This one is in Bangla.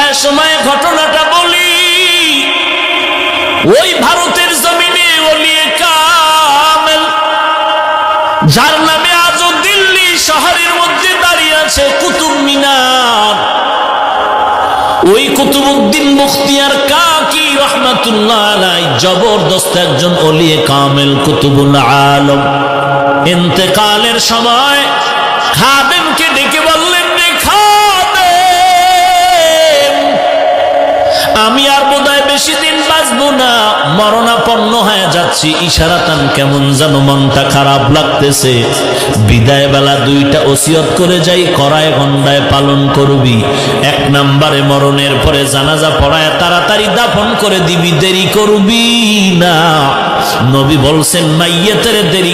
সময় সময় ঘটনাটা বলি। ওই ভারতের জমিনে ওলিয়ে কামেল, যার নামে আজও দিল্লি শহরের মধ্যে দাঁড়িয়ে আছে কুতুব মিনার, ওই কুতুবউদ্দিন মুখতিয়ার কাকি রহমাতুল্লাহ আলাইহি জবরদস্ত একজন ওলিয়ে কামেল কুতুবুল আলম। ইন্তেকালের সময় খাদেমকে ডেকে বললেন, রে খাদেম, আমি আর বোধহয় বেশি দিন বাঁচবো না, মরণাপন্ন হয়ে যাচ্ছি। ইশারাতান কেমন যেন মনটা খারাপ লাগতেছে। বিদায় বেলা দুইটা ওসিয়ত করে যাই, করায় গন্ডায় পালন করবি। এক নম্বরে মরণের পরে জানাজা পড়ায় তাড়াতাড়ি দাফন করে দিবি, দেরি করবি না। নবী বলছেন মাইয়েতের দেরি